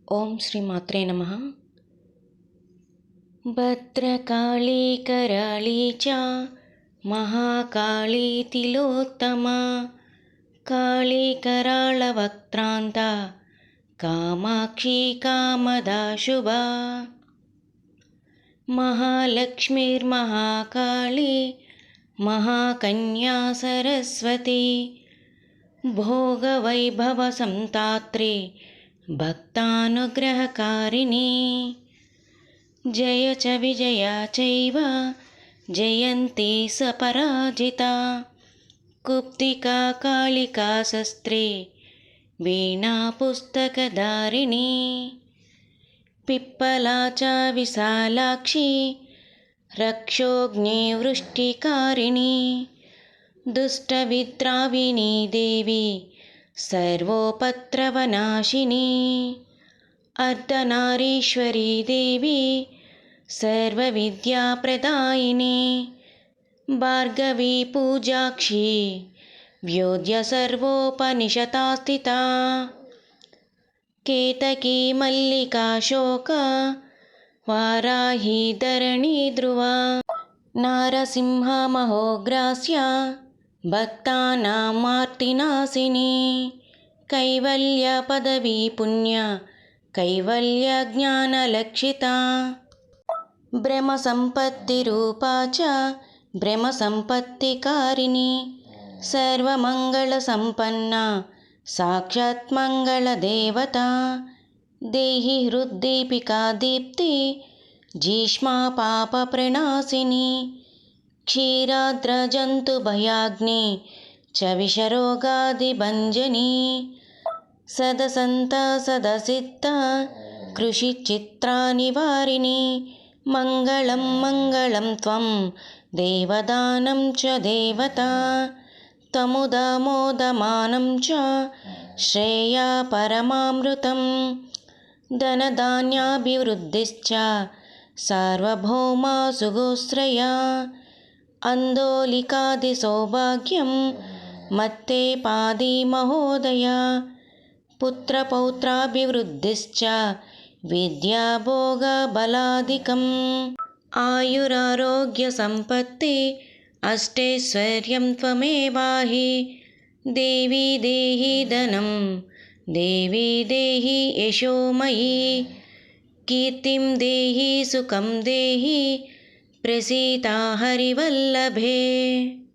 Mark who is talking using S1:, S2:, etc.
S1: ఓం శ్రీ మాత్రే నమః. భద్రకాళీ కరాళీ చ మహాకాళీ తిలోత్తమా కాళీ కరాళవక్త్రాంత కామాక్షి కామదా శుభా మహాలక్ష్మీర్మహాకాళీ మహాకన్యా సరస్వతి భోగవైభవసంతాత్రే భక్తానుగ్రహకారిణి జయ చ విజయా చైవ జయంతి సపరాజితా కుప్తికా కాళికా శస్త్రే వీణా పుస్తకధారిణి పిప్పలా చ విశాలాక్షి రక్షోగ్నే వృష్టికారిణి దుష్టవిద్రావిణీ దేవి సర్వోపద్రవనాశిని అర్ధనారీశ్వరీ దేవి సర్వవిద్యాప్రదాయిని భార్గవీ పూజాక్షి వ్యోధ్య సర్వోపనిషతా స్థితా కేతకీ మల్లికా శోక వారాహీ ధరణీ ధ్రువా నారసింహ మహోగ్రాస్య భక్తానామార్తినాశిని కైవల్య పదవీ పుణ్య కైవల్య జ్ఞానలక్షితా బ్రహ్మ సంపత్తి రూపా చ బ్రహ్మ సంపత్తికారిణి సర్వమంగళ సంపన్న సాక్షాత్ మంగళ దేవత దేహి హృద్దీపికా దీప్తి జీష్మా పాప ప్రణాశిని క్షీరాద్రజంతు భయాగ్ని చ విషరోగాదిభంజని సదసంత సదసిద్ధ కృషి చిత్రా నివారిణి మంగళం మంగళం త్వం దేవదానం చ దేవతా తముదమోదమానం చ శ్రేయా పరమామృతం ధనధాన్యాభివృద్ధిశ్చ సార్వభౌమా సుగోశ్రయా అందోలికాది సౌభాగ్యం మత్తే పాది మహోదయా పుత్రపౌత్రాభివృద్ధిశ్చ విద్యాభోగబలాదికం ఆయురారోగ్య సంపత్తి అష్టైశ్వర్యం త్వమేవాహి దేవీ దేహి ధనం దేవీ దేహి యశోమయీ కీర్తిం దేహి సుఖం దేహి ప్రసీతా హరివల్లభే.